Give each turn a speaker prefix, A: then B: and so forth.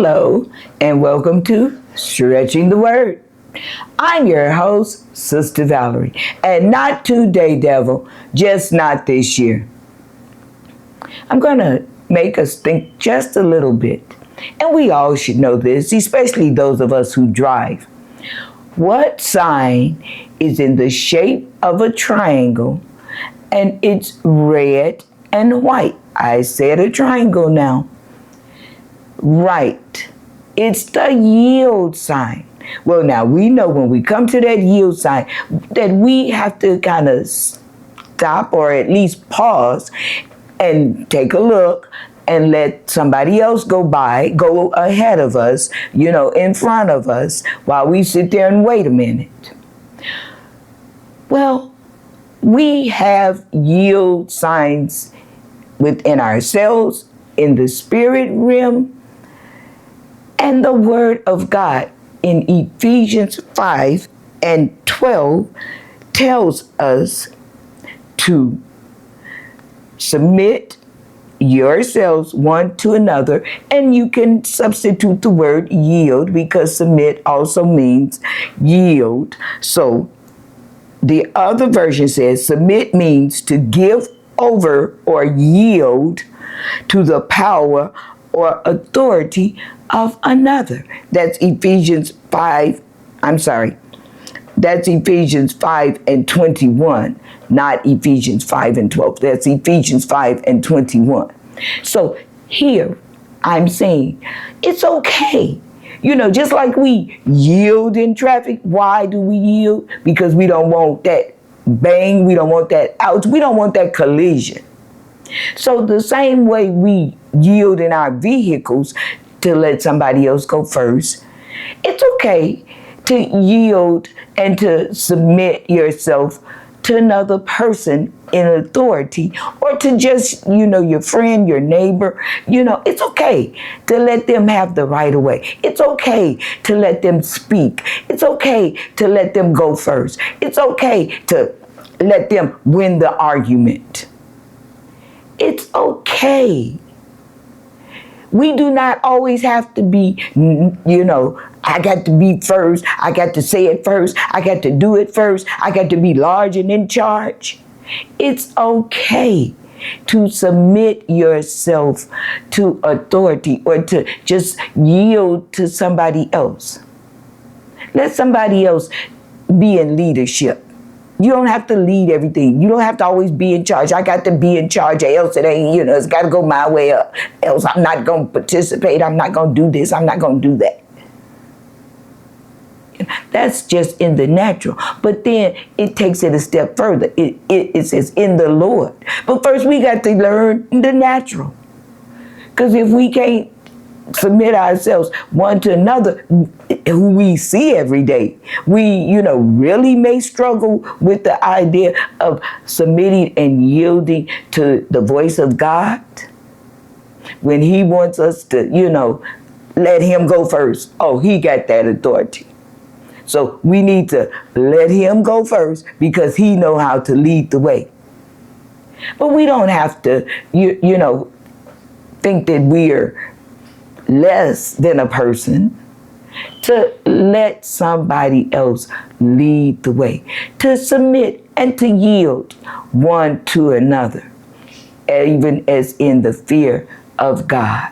A: Hello, and welcome to Stretching the Word. I'm your host, Sister Valerie, and not today, devil, just not this year. I'm going to make us think just a little bit, and we all should know this, especially those of us who drive. What sign is in the shape of a triangle, and it's red and white? I said a triangle now. Right. It's the yield sign. Well, now we know when we come to that yield sign that we have to kind of stop or at least pause and take a look and let somebody else go ahead of us, in front of us, while we sit there and wait a minute. Well, we have yield signs within ourselves, in the spirit realm, and the Word of God in Ephesians 5 and 12 tells us to submit yourselves one to another, and you can substitute the word yield because submit also means yield. So the other version says submit means to give over or yield to the power or authority of another. That's Ephesians 5 and 21, not Ephesians 5 and 12. That's Ephesians 5 and 21. So here I'm saying it's okay. Just like we yield in traffic. Why do we yield? Because we don't want that bang, we don't want that ouch, we don't want that collision. So the same way we yield in our vehicles to let somebody else go first, it's okay to yield and to submit yourself to another person in authority, or to just, your friend, your neighbor. It's okay to let them have the right of way. It's okay to let them speak. It's okay to let them go first. It's okay to let them win the argument. It's okay. We do not always have to be, I got to be first. I got to say it first. I got to do it first. I got to be large and in charge. It's okay to submit yourself to authority or to just yield to somebody else. Let somebody else be in leadership. You don't have to lead everything. You don't have to always be in charge. I got to be in charge, or else it ain't, it's got to go my way up. Else I'm not going to participate. I'm not going to do this. I'm not going to do that. That's just in the natural. But then it takes it a step further. It says in the Lord. But first we got to learn the natural. Because if we can't submit ourselves one to another, who we see every day, we, really may struggle with the idea of submitting and yielding to the voice of God when He wants us to, let Him go first. Oh, He got that authority. So we need to let Him go first because He know how to lead the way. But we don't have to, think that we're less than a person to let somebody else lead the way, to submit and to yield one to another, even as in the fear of God.